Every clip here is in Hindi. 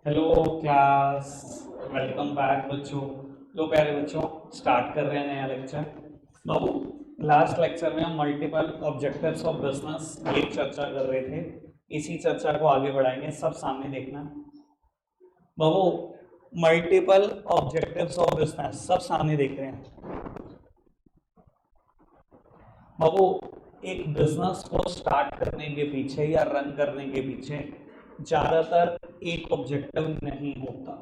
Hello class. वेलकम बैक बच्चों। लो प्यारे बच्चों, स्टार्ट कर रहे हैं नया लेक्चर। बाबू, लास्ट लेक्चर में हम मल्टीपल ऑब्जेक्टिव्स ऑफ बिजनेस ये चर्चा कर रहे थे। इसी चर्चा को आगे बढ़ाएंगे, सब सामने देखना। बाबू, मल्टीपल ऑब्जेक्टिव्स ऑफ बिजनेस सब सामने देख रहे हैं। बाबू, एक बिजनेस को स्टार्ट करने के पीछे या रन करने के पीछे ज्यादातर एक ऑब्जेक्टिव नहीं होता।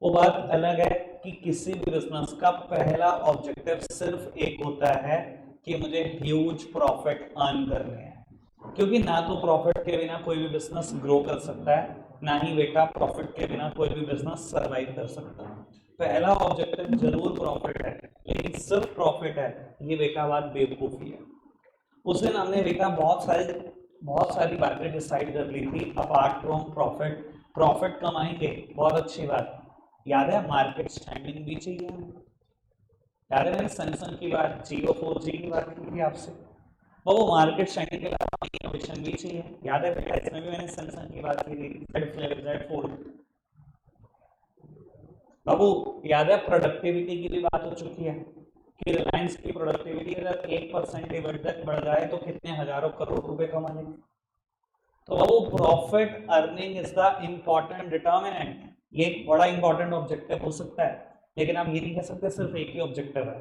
वो बात अलग है कि किसी भी बिजनेस का पहला ऑब्जेक्टिव सिर्फ एक होता है कि मुझे ह्यूज प्रॉफिट अर्न करने हैं, क्योंकि ना तो प्रॉफिट के बिना कोई भी बिजनेस ग्रो कर सकता है, ना ही बेटा प्रॉफिट के बिना कोई भी बिजनेस सरवाइव कर सकता है। पहला ऑब्जेक्टिव जरूर प्रॉफिट है, लेकिन सिर्फ प्रॉफिट है ये बेटा बात बेवकूफी है। उस दिन हमने बेटा बहुत सारी बातें डिसाइड कर ली थी अपार्ट फ्रॉम प्रॉफिट। प्रॉफिट कमाएंगे, बहुत अच्छी बात। याद है मार्केट स्टैंडिंग भी चाहिए हमें। याद है मैंने सैमसंग की बात, जियो 4G की बात की थी आपसे। वो मार्केट स्टैंडिंग के अलावा इनोवेशन भी चाहिए। याद है बेटा इसमें भी मैंने सैमसंग की बात की थी, जेड फ्लिप, जेड फोल्ड। बाबू, याद है प्रोडक्टिविटी की भी बात हो चुकी है कि रिलायंस की प्रोडक्टिविटी अगर 1% बढ़ जाए तो कितने हजारों करोड़ रुपए कमा लेंगे। तो वो profit earning is the important determinant. ये एक बड़ा इंपॉर्टेंट ऑब्जेक्टिव हो सकता है, लेकिन आप ये नहीं कह सकते सिर्फ एक ही ऑब्जेक्टिव है।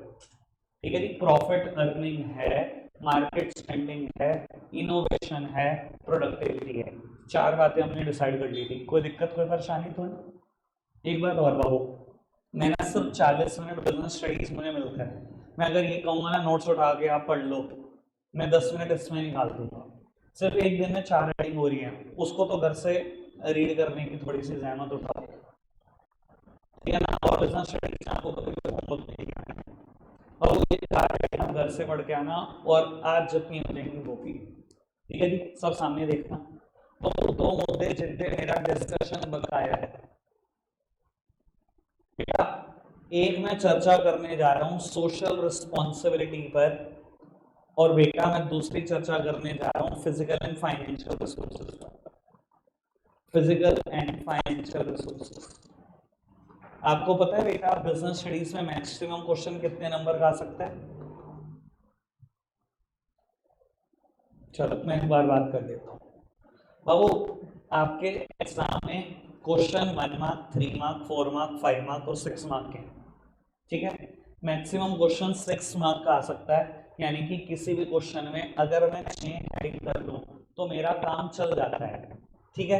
ठीक है जी, प्रॉफिट अर्निंग है, मार्केट स्पेंडिंग है, इनोवेशन है, प्रोडक्टिविटी है। चार बातें हमने डिसाइड कर ली थी। कोई दिक्कत, कोई परेशानी तो नहीं? एक बात और बाबू, मैंने सिर्फ 40 मिनट बिजनेस स्टडीज मुझे मिलता है। मैं अगर ये कहूंगा ना नोट्स उठा के आप पढ़ लो, मैं 10 मिनट इसमें निकाल दूंगा। सिर्फ एक दिन में 4 रीडिंग हो रही है, उसको तो घर से रीड करने की थोड़ी सी जहमत उठाओ, ठीक है ना। और बिजनेस स्टडीज आपको कभी कोई होमवर्क नहीं करना है, और ये 4 रीडिंग हम घर से पढ़ के आना, और आज जितनी हो जाएंगी वो भी। ठीक है जी, सब सामने देखना। तो दो मुद्दे जिन पे मेरा डिस्कशन बकाया है बेटा, एक मैं चर्चा करने जा रहा हूं सोशल रिस्पॉन्सिबिलिटी पर, और बेटा मैं दूसरी चर्चा करने जा रहा हूं फिजिकल एंड फाइनेंशियल रिसोर्सेज पर। Physical and financial resources. आपको पता है बेटा बिजनेस स्टडीज में मैक्सिमम क्वेश्चन कितने नंबर का आ सकता है? चलो मैं एक बार बात कर देता हूँ बाबू। आपके एग्जाम में question 1 mark, 3 mark, 4 mark, 5 mark और 6 मार्क के हैं। ठीक है, मैक्सिमम क्वेश्चन 6 मार्क का आ सकता है, यानी कि किसी भी क्वेश्चन में अगर मैं 6 हेडिंग कर लूं तो मेरा काम चल जाता है। ठीक है,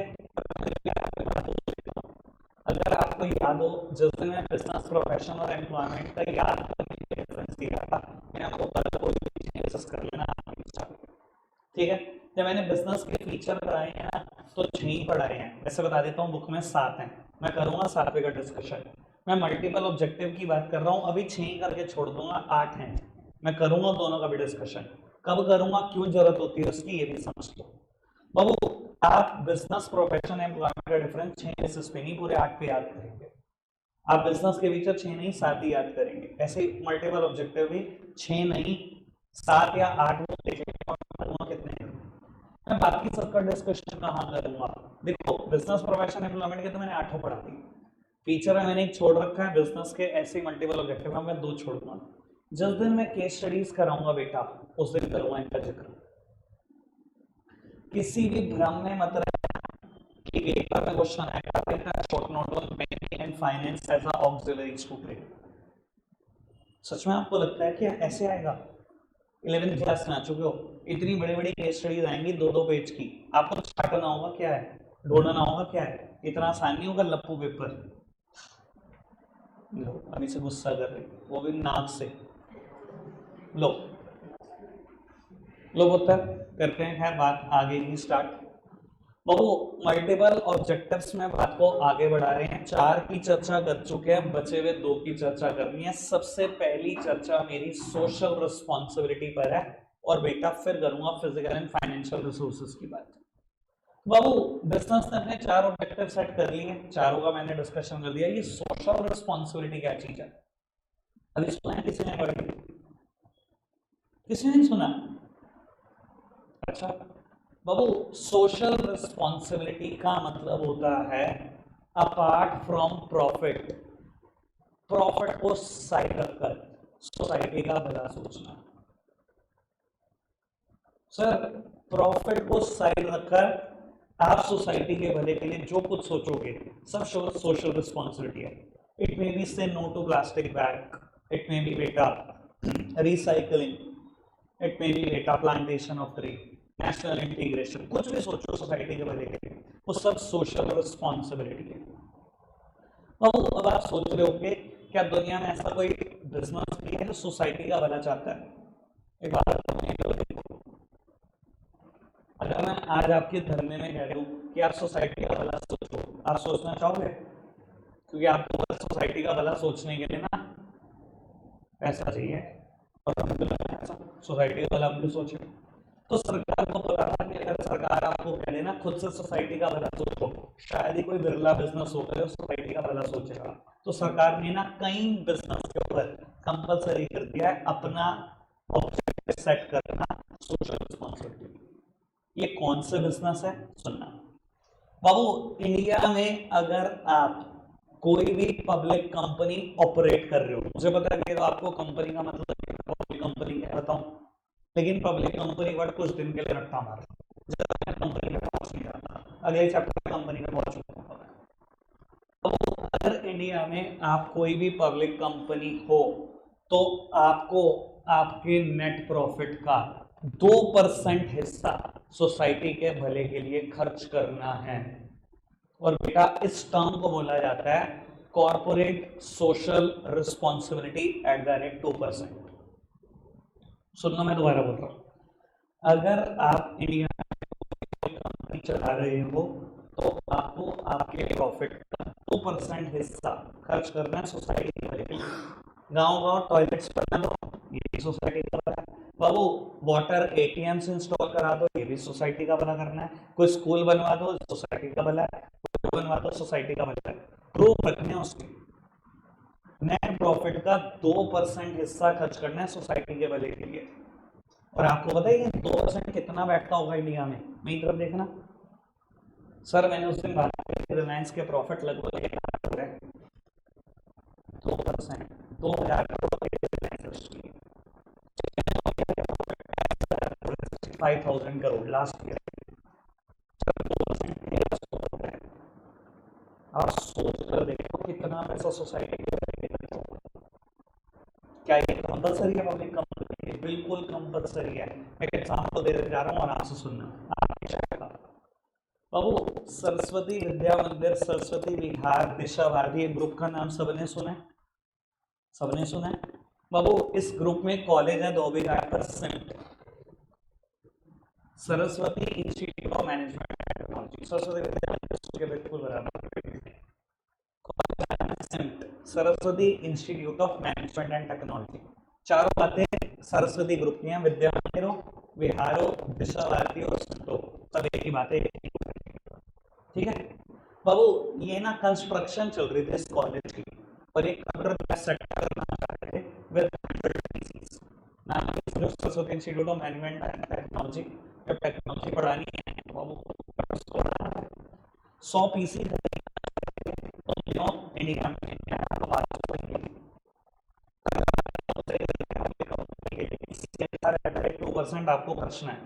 अगर आपको याद हो जिस दिन मैं बिजनेस प्रोफेशन और एम्प्लॉयमेंट का याद करने के रेफरेंस दिया था, मैं आपको कल कोई भी डिस्कस कर लेना आपकी इच्छा। ठीक है, जब मैंने बिजनेस के फीचर कराए हैं ना तो 6 ही पढ़ाए हैं। वैसे बता देता हूँ बुक में 7 हैं, मैं करूंगा 7वें का डिस्कशन। मैं मल्टीपल ऑब्जेक्टिव की बात कर रहा हूँ, अभी 6 ही करके छोड़ दूंगा, 8 हैं। मैं करूंगा दोनों का भी डिस्कशन। कब करूंगा, क्यों जरूरत होती है उसकी, ये भी समझ लो बाबू। आप बिजनेस प्रोफेशन एम्प्लॉयमेंट का डिफरेंस 6 बेसिस पे नहीं पूरे 8 पे याद करेंगे। आप बिजनेस के फीचर 6 नहीं 7 ही याद करेंगे। ऐसे मल्टीपल ऑब्जेक्टिव भी 6 नहीं 7 या 8 में देखेंगे कितने हैं। मैं बाकी सबका डिस्कशन कहाँ करूंगा? देखो बिजनेस प्रोफेशन एम्प्लॉयमेंट के तो मैंने 8 पढ़ा दी। फीचर में मैंने एक छोड़ रखा है, बिजनेस के ऐसे मल्टीपल ऑब्जेक्टिव में मैं 2 छोड़ूंगा। जिस दिन मैं केस स्टडीज कराऊंगा बेटा उस दिन करूंगा इनका जिक्र। किसी भी भ्रम में मत रहना कि पेपर में क्वेश्चन आएगा बेटा short note on banking and finance as a auxiliaries to trade. सच में आपको लगता है कि ऐसे आएगा? 11th क्लास में आ चुके हो, इतनी बड़ी बड़ी केस स्टडीज आएंगी 2-2 पेज की, आपको तो छाटना होगा क्या है, ढूंढना होगा क्या है। इतना आसान नहीं होगा लप्पू पेपर। लो अभी से गुस्सा कर रहे, वो भी नाक से। लो लो पुत्र, करते हैं खैर बात आगे की स्टार्ट। बहु मल्टीपल ऑब्जेक्टिव्स में बात को आगे बढ़ा रहे हैं। 4 की चर्चा कर चुके हैं, बचे हुए 2 की चर्चा करनी है। सबसे पहली चर्चा मेरी सोशल रिस्पॉन्सिबिलिटी पर है, और बेटा फिर करूंगा फिजिकल एंड फाइनेंशियल रिसोर्सेज की बात। बाबू, बिजनेस ने अपने 4 ऑब्जेक्टिव सेट कर लिए, चारों का मैंने डिस्कशन कर दिया। ये सोशल रिस्पॉन्सिबिलिटी क्या चीज है? अभी सुना है किसी ने? पढ़ी? किसी ने नहीं सुना? अच्छा बाबू, सोशल रिस्पॉन्सिबिलिटी का मतलब होता है अपार्ट फ्रॉम प्रॉफिट, प्रॉफिट को साइड रखकर सोसाइटी का भला सोचना। सर प्रॉफिट को साइड रखकर आप सोसाइटी के भले के लिए जो कुछ सोचोगे सब सोशल रिस्पॉन्सिबिलिटी है। It may be say no to plastic bag, it may be बेटा रिसाइकलिंग, इट मे बी बेटा plantation of tree, national integration, कुछ भी सोचो सोसाइटी के भले के लिए, वो सब सोशल रिस्पॉन्सिबिलिटी है। तो अब आप सोच रहे हो कि क्या दुनिया में ऐसा कोई बिजनेस भी है जो सोसाइटी का भला चाहता है? एक बात देखो, अगर मैं आज आपके धरने में कह रही हूँ कि आप सोसाइटी का भला सोचो, आप सोचना चाहोगे? क्योंकि आपको सोसाइटी का भला सोचने के लिए ना पैसा चाहिए, और सोसाइटी का भला क्यों सोचे? तो सरकार को पता था कि अगर सरकार आपको कह देना खुद से सोसाइटी का भला सोचो, शायद ही कोई बिरला बिजनेस होगा जो सोसाइटी का भला सोचेगा। तो सरकार ने ना कई बिजनेस के ऊपर कंपलसरी कर दिया है अपना ऑब्जेक्टिव सेट करना सोशल रिस्पॉन्सिबिलिटी। ये कौन से बिजनेस है सुनना बाबू। इंडिया में अगर आप कोई भी पब्लिक कंपनी ऑपरेट कर रहे हो, मुझे पता है कि तो आपको कंपनी का मतलब पब्लिक कंपनी क्या बताऊं, लेकिन पब्लिक कंपनी वर्ड कुछ दिन के लिए रखता हमारा, कंपनी में पहुंच नहीं जाता, अगले चैप्टर कंपनी में पहुंच चुका हूं। तो अगर इंडिया में आप कोई भी पब्लिक कंपनी हो तो आपको आपके नेट प्रॉफिट का 2% हिस्सा सोसाइटी के भले के लिए खर्च करना है। और बेटा इस टर्म को बोला जाता है corporate social responsibility at the rate 2%। सुनना, मैं दोबारा बोल रहा हूं, अगर आप इंडिया में कंपनी चला रहे हो तो आपको आपके प्रॉफिट का 2% हिस्सा खर्च करना है सोसाइटी के भले के लिए। गांव टॉयलेट्स बना दो, ये भी सोसाइटी का भला है। बाबू वाटर एटीएम्स इंस्टॉल करा दो, ये भी सोसाइटी का भला करना है। कोई स्कूल बनवा दो, सोसाइटी का भला है। कोई बनवा दो, सोसाइटी का भला है। प्रूफ रखने उसके नेट प्रॉफिट का 2% हिस्सा खर्च करना है सोसाइटी के भले के लिए। और आपको पता है ये 2% कितना बैठता होगा इंडिया में? मेरी तरफ देखना सर, मैंने उस दिन बात की, रिलायंस के प्रॉफिट लगभग 1,000 करोड़ है। 2% 2,000 करोड़ 5,000 करोड़ लास्ट ईयर। आप सोच कर देखो कितना पैसा सोसाइटी के लिए। क्या ये कंपलसरी है पब्लिक कंपनी? बिल्कुल कंपलसरी है। मैं एग्जाम्पल दे जा रहा हूँ, आराम से सुनना। बाबू सरस्वती विद्या मंदिर, सरस्वती विहार, दिशा भारती ग्रुप का नाम सबने सुना है? सबने सुना है बाबू। इस ग्रुप में कॉलेज है धोबीघाट पर, SIMT Saraswati institute of management and technology, Saraswati Vidya Mandir के बिल्कुल बराबर। SIMT Saraswati institute of management and technology, चारों बातें सरस्वती ग्रुप की हैं। विद्या मंदिरो, विहारो, दिशा भारती और सिम्टो, सब एक ही बातें। ठीक है बाबू, ये ना कंस्ट्रक्शन चल रही थी इस कॉलेज की, और एक कंप्यूटर सेट करना चाहते थे विद नाम Saraswati institute of management and technology. जब टेक्नोलॉजी पढ़ानी है बाबू 100 पीसी इंडिया में 2% आपको खर्चना है।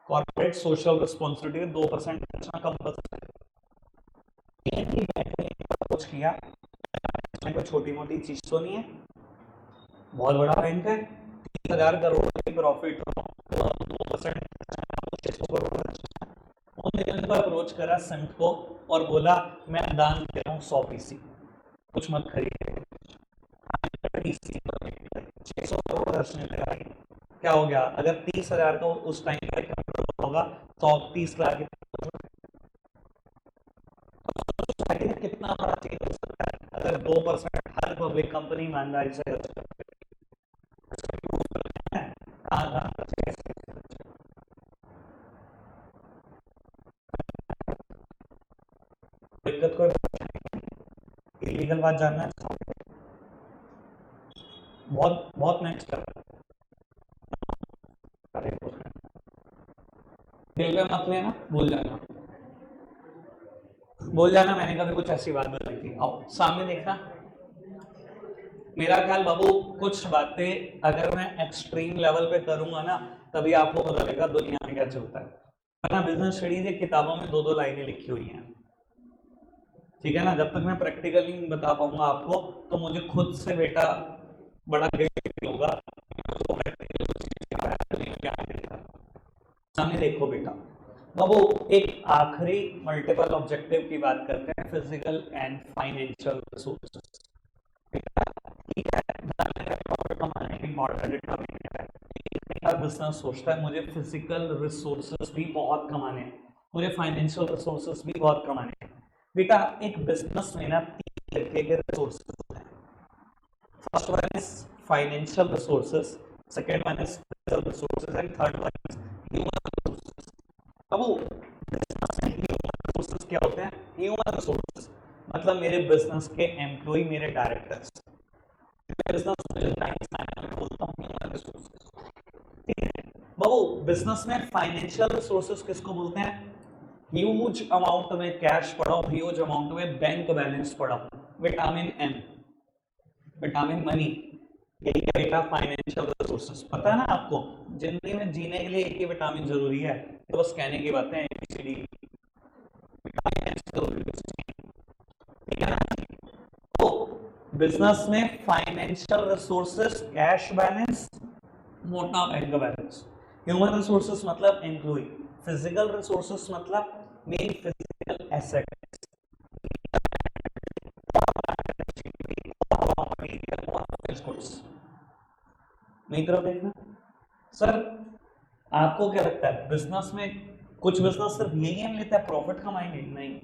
कॉर्पोरेट सोशल रिस्पॉन्सिबिलिटी 2% खर्चना कंपल्सरी। अप्रोच किया, कोई छोटी मोटी चीज तो नहीं है, बहुत बड़ा बैंक है, 30,000 करोड़ की प्रॉफिट, 2% उन्होंने अप्रोच करा संत को और बोला मैं दान दे रहा हूँ 100 पीसी, कुछ मत खरीदे। 600 करोड़ खर्चने लगा। क्या हो गया? अगर 30,000 का उस टाइम का होगा तो 30 लाख कितना बड़ा चीज हो सकता है अगर 2% हर पब्लिक कंपनी ईमानदारी से दिक्कत कोई इलीगल बात जानना है? बहुत बहुत नेक्स्ट रेलवे मत लेना, भूल जाना। बोल जाना मैंने कभी कुछ ऐसी बात बताई थी। आओ सामने देखना। मेरा ख्याल बाबू कुछ बातें अगर मैं एक्सट्रीम लेवल पे करूंगा ना तभी आपको पता लगेगा दुनिया में क्या चलता है। वरना बिजनेस स्टडीज एक किताबों में दो दो लाइनें लिखी हुई हैं, ठीक है ना। जब तक मैं प्रैक्टिकली नहीं बता पाऊंगा आपको तो मुझे खुद से बेटा बड़ा गिल्ट होगा। सामने देखो बेटा, बाबू एक आखिरी मल्टीपल ऑब्जेक्टिव की बात करते हैं, physical and financial resources. Business सोचता है मुझे फिजिकल रिसोर्सेज भी बहुत कमाने हैं, मुझे फाइनेंशियल रिसोर्सेज भी बहुत कमाने हैं। बेटा एक बिजनेस में ना तीन तरीके के रिसोर्सेज होते हैं। First one is financial resources, second one is physical resources and third one is human resources. अब वो बिजनेस में ह्यूमन रिसोर्सेज क्या होते हैं? ह्यूमन रिसोर्सेज मतलब मेरे बिजनेस के एम्प्लॉय, मेरे डायरेक्टर्स। बाबू बिजनेस में फाइनेंशियल रिसोर्सेज किसको बोलते हैं? ह्यूज अमाउंट में कैश पड़ा हो, ह्यूज अमाउंट में बैंक बैलेंस पड़ा हो, विटामिन एम, विटामिन मनी, यही है बेटा फाइनेंशियल रिसोर्सेज। पता है ना आपको जिंदगी में जीने के लिए एक ही विटामिन जरूरी है, तो बस कहने की बातें हैं, एबीसीडी विटामिन जरूरी है। तो बिजनेस में फाइनेंशियल रिसोर्सेज, कैश बैलेंस, मोटा बैंक बैलेंस। ह्यूमन रिसोर्सेज मतलब एम्प्लॉय, फिजिकल रिसोर्सेज मतलब मेरी फिजिकल एसेट, मेरी तरफ देखना। सर आपको क्या लगता है बिजनेस में कुछ बिजनेस सिर्फ यही एम लेता है प्रॉफिट कमाएंगे? नहीं,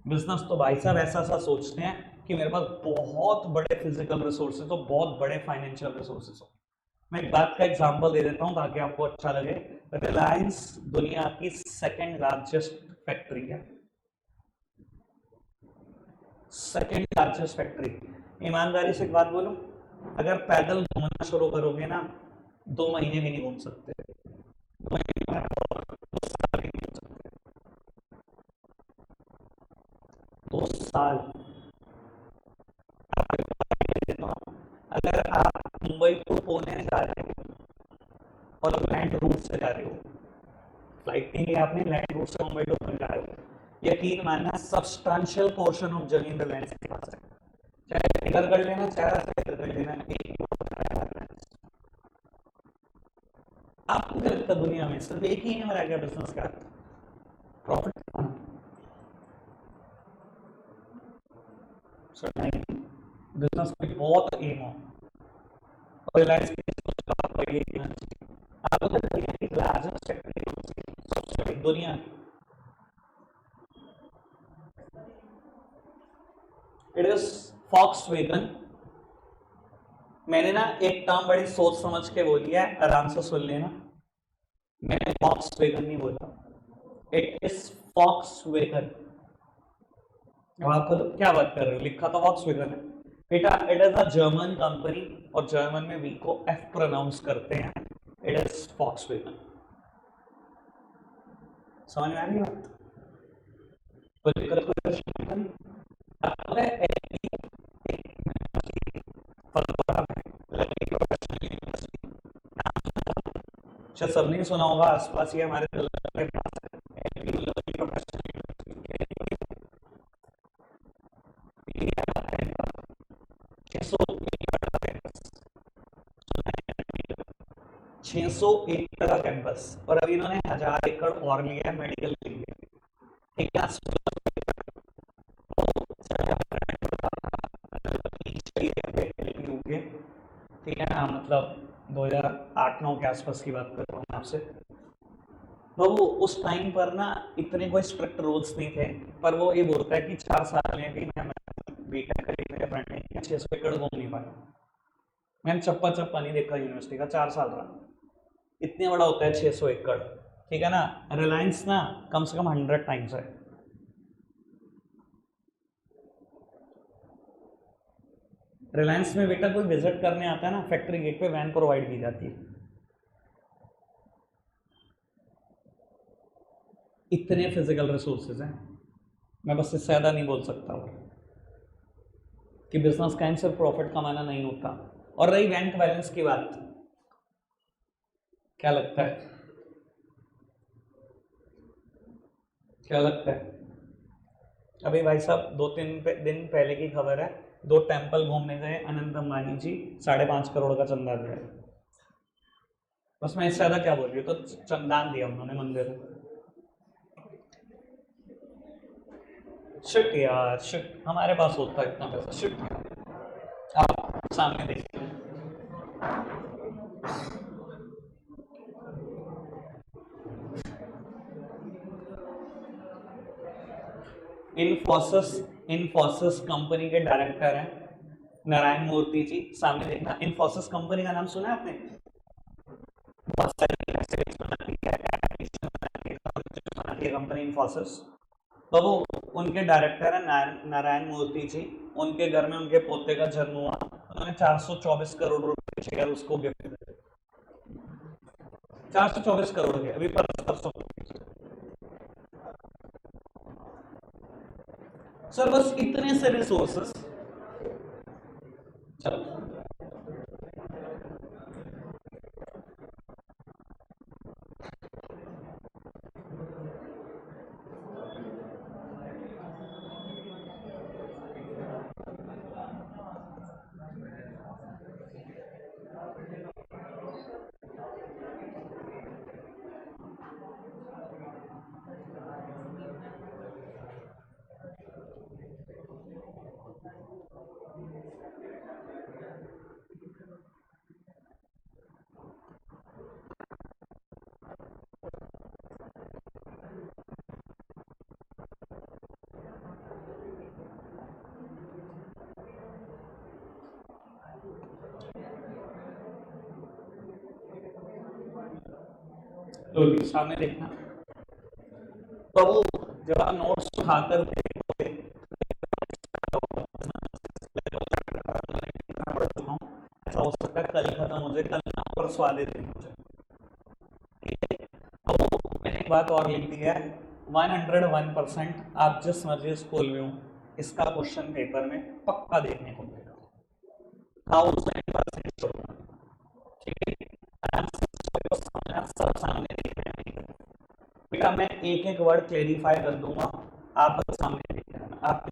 बिजनेस तो भाई साहब ऐसा सा सोचते हैं कि मेरे पास बहुत बड़े फिजिकल रिसोर्सेज हो, बहुत बड़े फाइनेंशियल रिसोर्सेज हो। मैं एक बात का एग्जांपल दे देता हूं ताकि आपको अच्छा लगे। रिलायंस दुनिया की सेकंड लार्जेस्ट फैक्ट्री है, सेकंड लार्जेस्ट फैक्ट्री। ईमानदारी से एक बात बोलूं, अगर पैदल घूमना शुरू करोगे ना 2 महीने भी नहीं घूम सकते, 2 साल। अगर आप मुंबई टू पुणे जा रहे हो और लैंड रूट से जा रहे हो, फ्लाइट नहीं है आपने, लैंड रूट से मुंबई टू पुणे जा रहे हो, यकीन मानना सब्सटेंशियल पोर्शन ऑफ जमीन रिलायंस के पास है। चाहे इधर कर लेना, चाहे इधर कर लेना, आपको क्या लगता है दुनिया में सिर्फ एक ही एम रह गया बिजनेस का, प्रॉफिट कमाना? बिजनेस में बहुत एम हो और रिलायंस आपको दुनिया की लार्जेस्ट फैक्ट्री, सबसे बड़ी दुनिया की, इट इज फॉक्सवैगन। मैंने ना एक टर्म बड़ी सोच समझ के बोली है, आराम से सुन लेना। मैंने फॉक्सवैगन नहीं बोला, इट इज फॉक्सवैगन। आपको तो क्या बात कर रहे हो, लिखा तो फॉक्सवैगन है बेटा। It is a German company और जर्मन में वी को एफ प्रोनाउंस करते हैं, इट इज फॉक्सवैगन। समझ में आ रही बात? कोई दिक्कत कोई नहीं। शायद सबने सुना होगा, आसपास ही हमारे छह सौ एकड़ का कैंपस, और अभी इन्होंने 1000 एकड़ और लिया है मेडिकल के लिए, ठीक है। ठीक है ना, मतलब 2008-9 के आसपास की बात कर रहा हूँ आपसे। तो वो उस टाइम पर ना इतने कोई स्ट्रिक्ट रूल्स नहीं थे, पर वो ये बोलता है कि 4 साल में भी मैं बीटेक करी, मेरे फ्रेंड ने 600 एकड़ घूम नहीं पाया। मैंने चप्पा चप्पा नहीं देखा यूनिवर्सिटी का, 4 साल रहा। इतने बड़ा होता है 600 एकड़, ठीक है ना। रिलायंस ना कम से कम 100 टाइम्स है। रिलायंस में बेटा कोई विजिट करने आता है ना, फैक्ट्री गेट पे वैन प्रोवाइड की जाती है। इतने फिजिकल रिसोर्सेज हैं। मैं बस इससे ज़्यादा नहीं बोल सकता कि बिजनेस का एंड सिर्फ प्रॉफिट कमाना नहीं होता। और रही बैंक बैलेंस की बात, क्या लगता है, क्या लगता है? अभी भाई साहब 2-3 दिन पहले की खबर है, 2 टेंपल घूमने गए अनंत अंबानी जी, 5.5 करोड़ का चंदा दिया। बस मैं इससे ज्यादा क्या बोल रही हूँ, तो चंदान दिया उन्होंने मंदिर में। शिट यार, शिट, हमारे पास होता है इतना पैसा, शिट। आप सामने देखिए, इन्फोसिस इन्फोसिस कंपनी के डायरेक्टर हैं नारायण मूर्ति जी, सामने देखना। इन्फोसिस कंपनी का नाम सुना है आपने? बहुत सारी वेबसाइट्स बनाती है, एप्लीकेशन बनाती है कंपनी इन्फोसिस। तो वो उनके डायरेक्टर है नारायण मूर्ति जी। उनके घर में उनके पोते का जन्म हुआ, उन्होंने 424 करोड़ रुपए शेयर उसको गिफ्ट दिए। 424 करोड़ के अभी परसों। सर बस इतने से रिसोर्सेस। चलो, तो सामने देखना। तो वो जब आप नोट्स उठाकर देखोगे, ऐसा हो सकता है कल खत्म हो जाए, कल ना परसों आधे दिन हो जाए। तो मैंने एक बात और लिख दी है, 101% आप जिस मर्जी स्कूल में हो, इसका क्वेश्चन पेपर में पक्का देखने को मिलेगा। 1000% ठीक है, सब सामने देख रहे हैं बेटा, मैं एक एक वर्ड क्लेरिफाई कर दूंगा, आप सामने देख रहे हैं, आप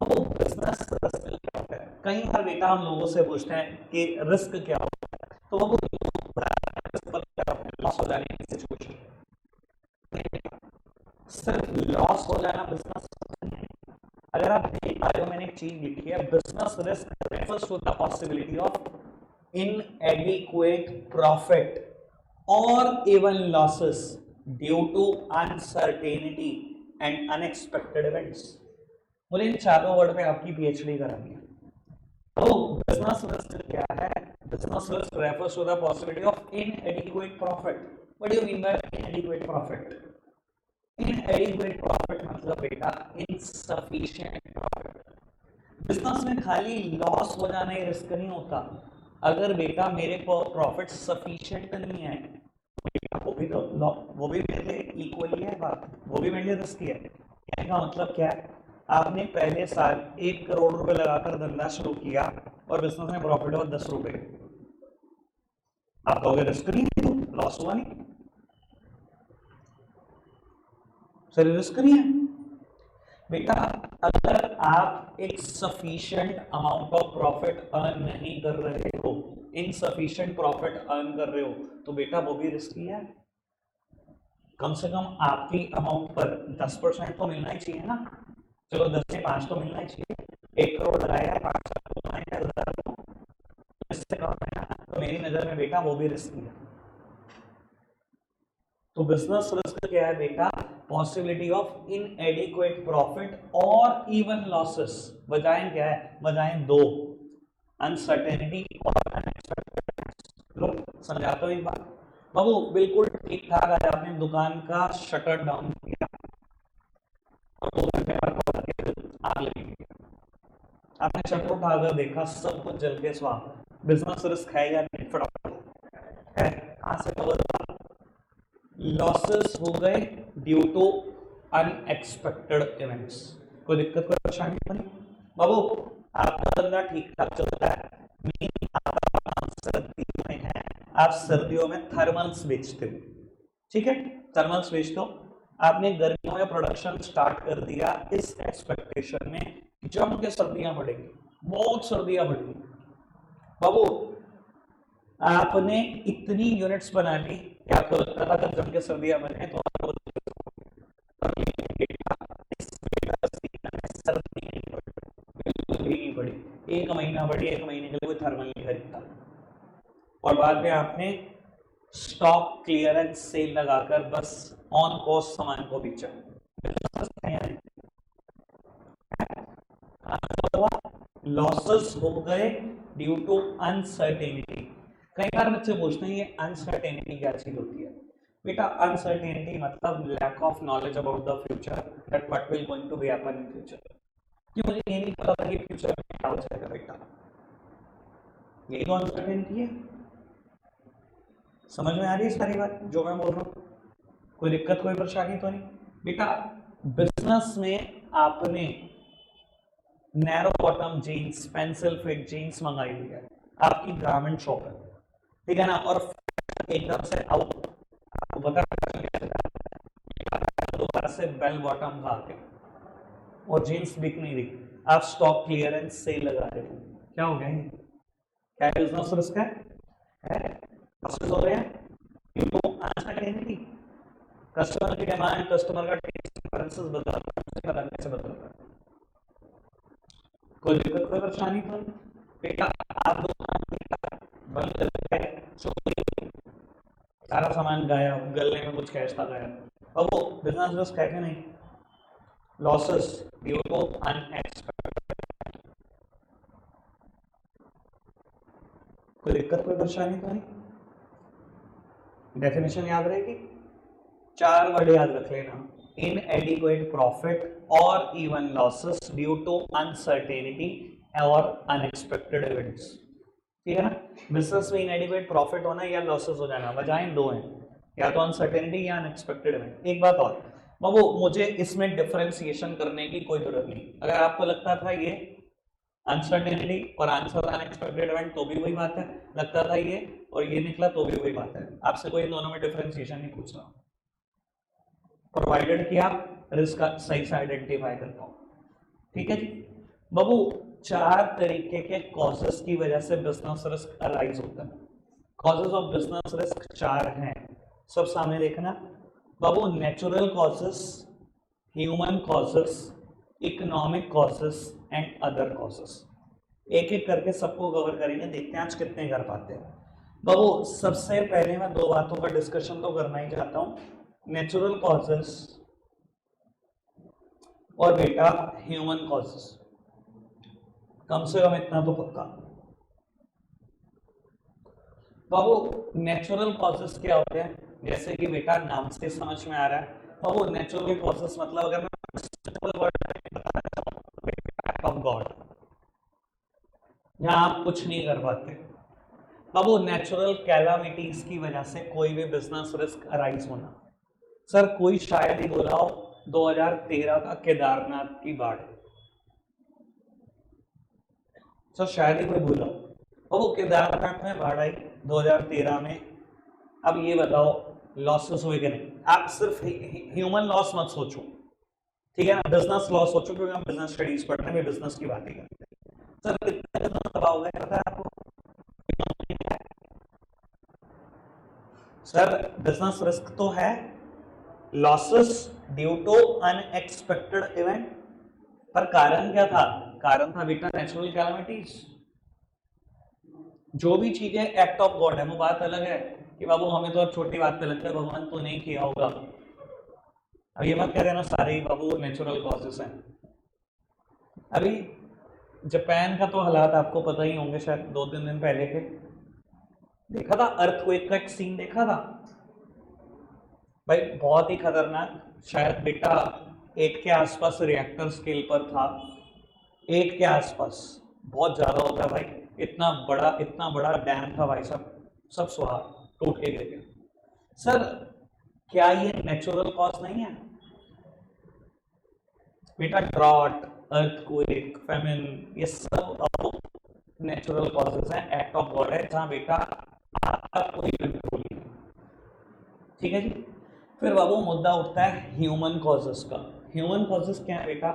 तो बिजनेस रिस्क क्या होता है? कई बार बेटा हम लोगों से पूछते हैं कि रिस्क क्या होता है, तो वो लॉस हो जाने की सिचुएशन, सिर्फ लॉस हो जाना बिजनेस। अगर आप देख पा रहे हो, मैंने एक चीज लिखी है, business risk refers to the possibility of inadequate profit or even losses due to uncertainty and unexpected events। मुझे इन चारों वर्ड पे आपकी पीएचडी करानी है। तो बिजनेस रिस्क क्या है? Business risk refers to the possibility of inadequate profit। What do you mean by inadequate profit? inadequate profit मतलब बेटा insufficient profit। बिजनेस में खाली लॉस हो जाना ही रिस्क नहीं होता। अगर बेटा मेरे को प्रॉफिट सफिशिएंट नहीं है, वो भी तो वो भी मेरे लिए इक्वली है बात, वो भी मेरे लिए रिस्की है। कहने का मतलब क्या है? आपने पहले साल 1 करोड़ रुपए लगाकर धंधा शुरू किया और बिजनेस में प्रॉफिट हुआ 10 रुपए, आप कहोगे रिस्क नहीं है, तो लॉस हुआ नहीं, सर रिस्क नहीं है। बेटा अगर आप एक sufficient amount of profit earn नहीं कर रहे हो, इनसफिशिएंट प्रॉफिट अर्न कर रहे हो, तो बेटा वो भी रिस्की है। कम से कम आपकी अमाउंट पर 10% तो मिलना ही चाहिए ना। चलो 10 से 5 तो मिलना ही चाहिए। 1 करोड़ लगाया है, 5 इससे कम है ना, तो मेरी नजर में बेटा वो भी रिस्की है। तो बिजनेस रिस्क क्या है बेटा? पॉसिबिलिटी ऑफ इनएडिक्वेट प्रॉफिट और इवन लॉसेस। वजहें क्या है? वजहें दो, अनसर्टेनिटी और अनएक्सपेक्टेड। लो समझाता हूँ एक बात। बाबू बिल्कुल ठीक ठाक आज आपने दुकान का शटर डाउन किया और 2 घंटे बाद आग लगी, आपने शटर उठाकर देखा सब कुछ जल के स्वाह। बिजनेस रिस्क है या नहीं? फटाफट है, कहां से कवर? लॉसेस हो गए ड्यू टू अनएक्सपेक्टेड इवेंट्स। कोई दिक्कत कोई परेशानी तो नहीं बाबू? आपका धंधा ठीक ठाक चलता है, सर्दियों में है, आप सर्दियों में थर्मल्स बेचते हो, ठीक है, थर्मल्स बेचते हो। आपने गर्मियों में प्रोडक्शन स्टार्ट कर दिया इस एक्सपेक्टेशन में कि जम के सर्दियां बढ़ेंगी, बहुत सर्दियां बढ़ेंगी। बाबू आपने इतनी यूनिट्स बना ली कि आपको लगता था जब जम के सर्दियां बने तो आपको सर्दी नहीं बढ़ी, एक महीना बढ़ी, एक महीने के लिए कोई थर्मल नहीं खरीदता। और बाद में आपने स्टॉक क्लियरेंस सेल लगाकर बस ऑन कॉस्ट सामान को बेचा। लॉसेस हो गए ड्यू टू अनसर्टेनिटी। कई बार बच्चे पूछते हैं ये अनसर्टेनिटी क्या चीज होती है? बेटा अनसर्टेनिटी मतलब lack of knowledge about the future, that what will going to be happen in future. कि मुझे ये नहीं पता था कि फ्यूचर में क्या हो जाएगा बेटा, यही तो अनसर्टेनिटी है। समझ में आ रही है सारी बात जो मैं बोल रहा हूँ? कोई दिक्कत कोई परेशानी तो नहीं बेटा? बिजनेस में आपने narrow bottom jeans, pencil fit jeans मंगाई हुई है, आपकी गारमेंट शॉप है, ठीक है ना, और एकदम से आउट आपको पता दोबारा से बेल बॉटम खा के और जीन्स बिक नहीं रही, आप स्टॉक क्लियरेंस सेल लगा रहे हो, क्या हो गया? क्या बिजनेस रिस्क है? लॉसेस हो रहे हैं, अनसर्टेनिटी, कस्टमर की डिमांड, कस्टमर का टेस्ट प्रेफरेंसेस कैसे बदल रहा है। कोई दिक्कत कोई परेशानी तो नहीं बेटा? आप दुकान बंद कर गए, सारा सामान गायब, गले में कुछ कैश था गायब, अब वो बिजनेस रिस्क है कि नहीं? Losses due to unexpected. कोई दिक्कत कोई परेशानी तो नहीं? डेफिनेशन याद रहेगी, 4 वर्ड याद रख लेना, इनएडिक्वेट प्रॉफिट और even losses due to uncertainty और अनएक्सपेक्टेड इवेंट्स, ठीक है ना? बिजनेस में इनएडिक्वेट प्रॉफिट होना या लॉसेस हो जाना, वजहें दो हैं, या तो अनसर्टेनिटी या अनएक्सपेक्टेड इवेंट। एक बात और बाबू, मुझे इसमें डिफरेंशिएशन करने की कोई जरूरत नहीं, अगर आपको लगता था ये अनसर्टेनिटी और आंसर अनएक्सपेक्टेड इवेंट तो भी वही बात है, लगता था ये और ये निकला तो भी वही बात है, आपसे कोई दोनों में डिफरेंशिएशन नहीं पूछ रहा, प्रोवाइडेड कि आप रिस्क सही से आइडेंटिफाई कर पाओ, ठीक है जी बाबू? 4 तरीके के कॉजेस की वजह से बिजनेस रिस्क अराइज होता है। कॉजेस ऑफ बिजनेस रिस्क 4 हैं, सब सामने देखना बाबू। Natural causes, human causes, economic causes and other causes. एक एक करके सबको कवर करेंगे, देखते हैं आज कितने कर पाते हैं बाबू। सबसे पहले मैं 2 बातों का डिस्कशन तो करना ही चाहता हूं, नेचुरल कॉजेस और बेटा ह्यूमन कॉजेस, कम से कम इतना तो पक्का बाबू। नेचुरल कॉजेस क्या होते हैं? जैसे कि बेटा नाम से समझ में आ रहा है बाबू, नेचुरल कॉजेस मतलब अगर मैं ऑफ गॉड, जहां आप कुछ नहीं कर पाते बाबू। नेचुरल कैलामिटीज की वजह से कोई भी बिजनेस रिस्क अराइज होना। सर कोई शायद ही बोला हो 2013 का केदारनाथ की बाढ़, सर शायद ही कोई बोला हो वो केदारनाथ में बाढ़ आई 2013 में। अब ये बताओ लॉसेस हुए कि नहीं? आप सिर्फ ह्यूमन लॉस मत सोचो, ठीक है ना, बिजनेस लॉस सोचो, क्योंकि हम बिजनेस स्टडीज पढ़ते हैं, बिजनेस की बात ही करते हैं। सर कितने बिजनेस तबाह हो गए पता है आपको? सर बिजनेस रिस्क तो है, losses due to unexpected event, पर कारण क्या था? कारण था बेटा नेचुरल कैलामिटीज। जो भी चीजें एक्ट ऑफ गॉड है, वो बात अलग है कि बाबू हमें तो अब छोटी बात पे लगता है भगवान तो नहीं किया होगा। अब ये मत कह रहे ना सारे ही बाबू नेचुरल कॉजेस हैं। अभी जापान का तो हालात आपको पता ही होंगे, शायद 2-3 दिन पहले के देखा था, अर्थक्वेक का एक सीन देखा था भाई, बहुत ही खतरनाक। शायद बेटा 8 के आसपास रिएक्टर स्केल पर था, 8 के आसपास, बहुत ज्यादा होता है भाई, इतना बड़ा डैम था भाई, सब सुहा टूट के गिर गया। सर क्या ये नेचुरल कॉज नहीं है? बेटा ड्रॉट, अर्थक्वेक, फेमिन, ये सब नेचुरल कॉजेज हैं, एक्ट ऑफ गॉड है, जहां बेटा आपका कोई कंट्रोल नहीं। ठीक है जी। फिर बाबू मुद्दा उठता है ह्यूमन कॉजेस का। ह्यूमन कॉजेस क्या है बेटा?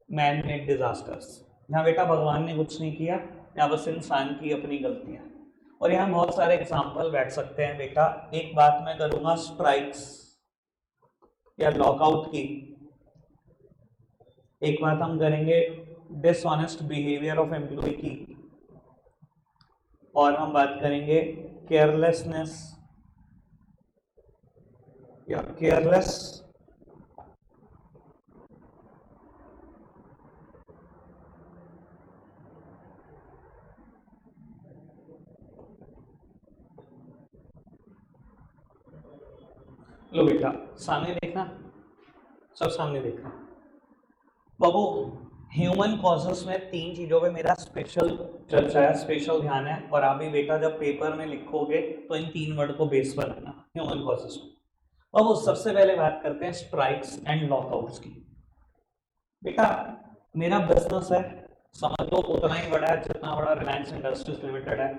मैन मेड डिजास्टर्स, यहाँ बेटा भगवान ने कुछ नहीं किया, यहाँ बस इंसान की अपनी गलतियां। और यहाँ बहुत सारे एग्जाम्पल बैठ सकते हैं बेटा। एक बात मैं करूंगा स्ट्राइक्स या लॉकआउट की, एक बात हम करेंगे डिसऑनेस्ट बिहेवियर ऑफ एम्प्लॉय की, और हम बात करेंगे केयरलेसनेस या केयरलेस लो बेटा सामने देखना, सब सामने देखना। बाबू ह्यूमन कॉजेस में तीन चीजों पे मेरा स्पेशल चर्चा है, स्पेशल ध्यान है, और आप भी बेटा जब पेपर में लिखोगे तो इन तीन वर्ड को बेस पर रखना ह्यूमन कॉजेस में। बाबू सबसे पहले बात करते हैं स्ट्राइक्स एंड लॉकआउट्स की। बेटा मेरा बिजनेस है, समझ लो उतना ही बड़ा है जितना बड़ा रिलायंस इंडस्ट्रीज लिमिटेड है,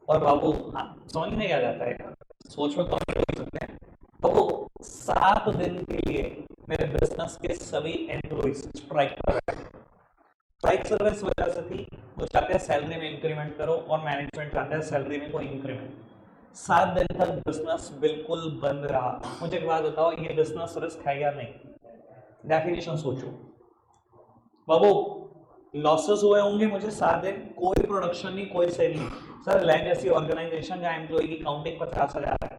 और बाबू हाँ समझ में क्या जाता है, सोच में कौन कर सकते हैं। बाबू 7 दिन के लिए मेरे बिजनेस के सभी एम्प्लॉइज स्ट्राइक पर गए। स्ट्राइक सिर्फ इस वजह से थी, वो चाहते हैं सैलरी में इंक्रीमेंट करो और मैनेजमेंट चाहता है सैलरी में कोई इंक्रीमेंट। 7 दिन तक बिजनेस बिल्कुल बंद रहा। मुझे एक बात बताओ, ये बिजनेस रिस्क है या नहीं? डेफिनेशन सोचो बाबू। लॉसेस हुए होंगे मुझे 7 दिन, कोई प्रोडक्शन नहीं, कोई सेल नहीं। सर रिलायंस जैसी ऑर्गेनाइजेशन जहां एम्प्लॉय की काउंटिंग 50,000 है,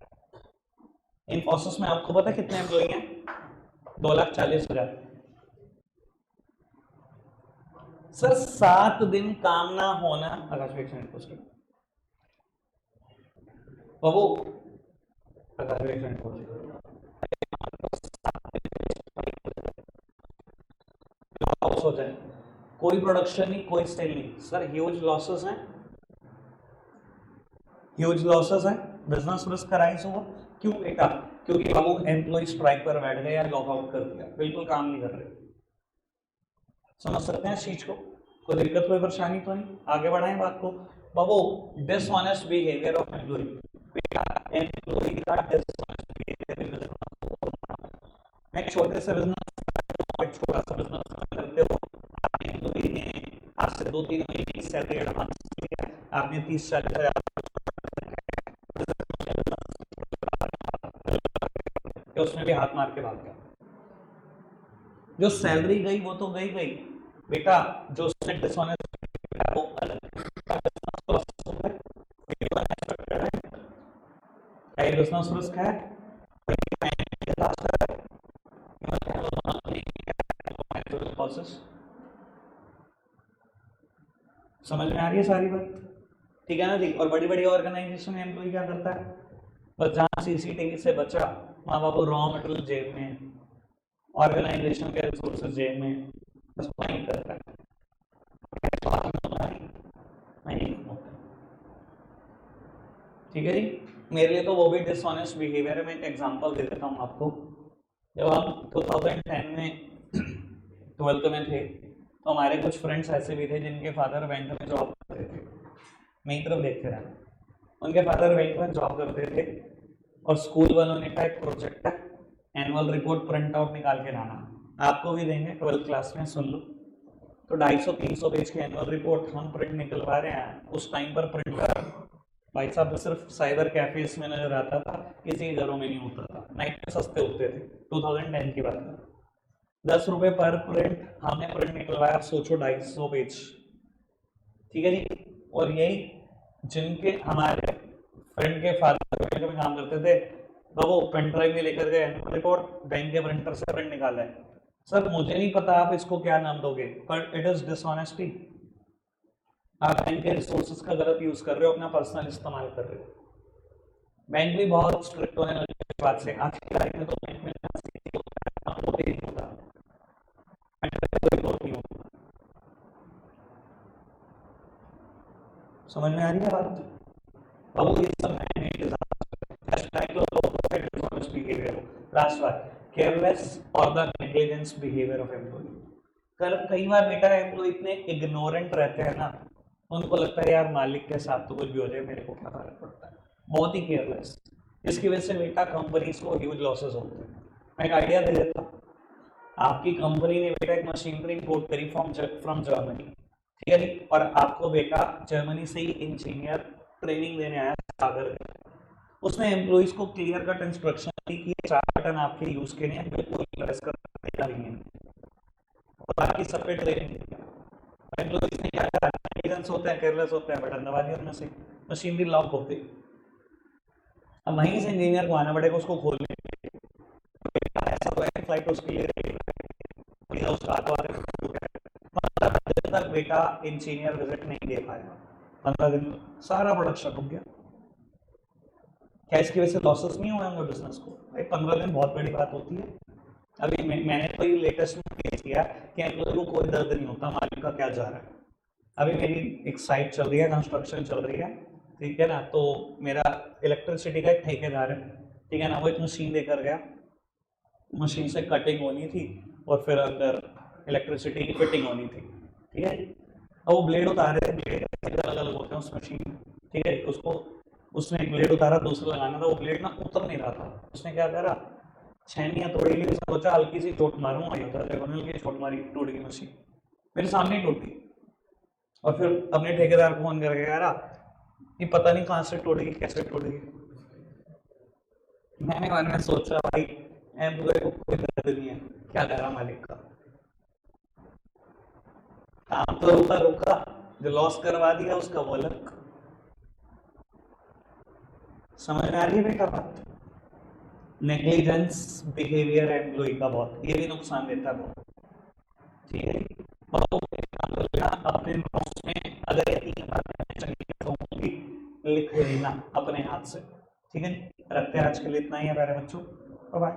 इन्फोसिस में आपको पता है कितने एम्प्लॉय हैं? 2,40,000। सर 7 दिन काम ना होना, आकाश भाई एक मिनट पूछ लो बाबू, आकाश भाई एक मिनट पूछ लो, लॉस हो जाए, कोई प्रोडक्शन नहीं, कोई सेल नहीं, सर ह्यूज लॉसेस हैं, ह्यूज लॉसेस हैं, बिजनेस रिस्क राइज होगा। क्यों बेटा? क्योंकि बाबू एम्प्लॉय स्ट्राइक पर बैठ गए या लॉकआउट कर दिया, बिल्कुल काम नहीं कर रहे। समझ सकते हैं इस चीज को? कोई दिक्कत कोई परेशानी तो नहीं? आगे बढ़ाएं बात को। बाबू dishonest behaviour of employ, employ का डिसऑनेस्ट बिहेवियर। मैं छोटे से बिजनेस, छोटा सा बिजनेस करते हो, एम्प्लॉय ने आज से 2-3 महीने की सैलरी एडवांस लिया, आपने 30-40,000 उसमें भी हाथ मार के भाग गया। जो सैलरी गई वो तो गई गई बेटा, जो उसने डिसऑनेस्ट वो बिजनेस रिस्क है, समझ में आ रही है सारी बात? ठीक है ना जी। और बड़ी बड़ी ऑर्गेनाइजेशन में एम्प्लॉय क्या करता है, बस जहां सीसीटीवी से बचा वहां बाबू रॉ मटेरियल जेब में, ऑर्गेनाइजेशन के रिसोर्सेज जेब में, बस वही करता है, नहीं होता। ठीक है जी। मेरे लिए तो वो भी डिसऑनेस्ट बिहेवियर है। मैं एक एग्जांपल दे देता हूँ आपको। जब हम 2010 में 12th में थे तो हमारे कुछ फ्रेंड्स ऐसे भी थे जिनके फादर बैंक में जॉब करते थे, मेरी तरफ देखते रहना, उनके फादर बैंक में जॉब करते थे और स्कूल वालों ने कहा एक प्रोजेक्ट है, एनुअल रिपोर्ट प्रिंट आउट निकाल के लाना, आपको भी देंगे 12th क्लास में, सुन लो। तो 250-300 पेज की एनुअल रिपोर्ट हम प्रिंट निकलवा रहे हैं। उस टाइम पर प्रिंटर भाई साहब सिर्फ साइबर कैफेज में नजर आता था, किसी के घरों में नहीं होता था, नाइट में सस्ते होते थे। 2010 की बात है, 10 रुपए पर प्रिंट, हमने प्रिंट निकलवाया, सोचो 250 पेज। ठीक है जी। और यही जिनके हमारे फ्रेंड के फादर बैंक में काम करते थे, वो पेन ड्राइव में लेकर गए रिपोर्ट, बैंक के प्रिंटर से प्रिंट निकाला है। सर मुझे नहीं पता आप इसको क्या नाम दोगे, पर इट इज डिसऑनेस्टी। आप बैंक के रिसोर्सेज का गलत यूज कर रहे हो, अपना पर्सनल इस्तेमाल कर रहे हो। बैंक भी बहुत स्ट्रिक्ट होने लगे इस बात से। आज की तारीख में तो बैंक में नहीं होता, समझ में आ रही है बात? अब ये सब लास्ट बात, केयरलेस और the negligence behaviour of employ. कई बार बेटा एम्प्लॉय इतने इग्नोरेंट रहते हैं ना, उनको लगता है यार मालिक के साथ तो कुछ भी हो जाए, मेरे को क्या फर्क पड़ता है, बहुत ही केयरलेस। इसकी वजह से बेटा कंपनीज को ह्यूज लॉसेस होते हैं। मैं एक आइडिया दे देता हूँ। आपकी कंपनी ने बेटा एक मशीनरी इंपोर्ट करी फ्रॉम जर्मनी, ठीक है जी, और आपको बेटा जर्मनी से ही इंजीनियर ट्रेनिंग देने आया सागर। उसने एम्प्लॉइज को क्लियर कट इंस्ट्रक्शन दी कि 4 टन आपके यूज के लिए बिल्कुल लेस करना नहीं है, और बाकी सब पे ट्रेनिंग दी। एम्प्लॉइज ने क्या करा, नेग्लिजेंस होते हैं, केयरलेस होते हैं, बटन दबा दिया उनमें से, मशीनरी लॉक हो गई। अब वहीं से इंजीनियर को आना पड़ेगा उसको खोलने के लिए। ऐसा तो है फ्लाइट उसके लिए उसका 15 दिन तक बेटा इंजीनियर विजिट नहीं दे पाएगा, 15 दिन सारा प्रोडक्शन रुक गया। क्या इसकी वजह से लॉसेस नहीं हुए होंगे बिजनेस को? भाई 15 दिन बहुत बड़ी बात होती है। अभी मैंने तो ये लेटेस्ट में फेस किया कि एम्प्लॉय को कोई दर्द नहीं होता मालिक का क्या जा रहा है। अभी मेरी एक साइट चल रही है, कंस्ट्रक्शन चल रही है, ठीक है ना, तो मेरा इलेक्ट्रिसिटी का एक ठेकेदार है, ठीक है ना, वो एक मशीन लेकर गया, मशीन से कटिंग होनी थी और फिर अंदर इलेक्ट्रिसिटी की फिटिंग होनी थी, ठीक है। अब वो ब्लेड उतारे, ब्लेड अलग अलग होते हैं उस मशीन में, ठीक है, उसको उसने एक ब्लेड उतारा, दूसरा लगाना था, वो ब्लेड ना उतर नहीं रहा था। उसने क्या करा, छैनियाँ तोड़ी ली, सोचा हल्की सी चोट मारूंगा, हल्की चोट मारी, टूट गई मशीन, मेरे सामने ही टूट गई। और फिर अपने ठेकेदार को फोन करके कह रहा कि पता नहीं कहाँ से टूट गई, कैसे टूट गई। मैंने मन में सोचा भाई एम्प्लॉय को कोई दर्द नहीं है, क्या करा मालिक का, काम तो रुका रुका, जो लॉस करवा दिया उसका वो अलग। समझ में आ रही है बेटा बात? नेग्लिजेंस बिहेवियर एम्प्लॉय का बहुत, ये भी नुकसान देता है बहुत, ठीक है। अपने नोट्स में अगर ये 3 बातें लिख लेना अपने हाथ से, ठीक है। रखते हैं आज के लिए इतना ही है प्यारे बच्चों, बाय बाय।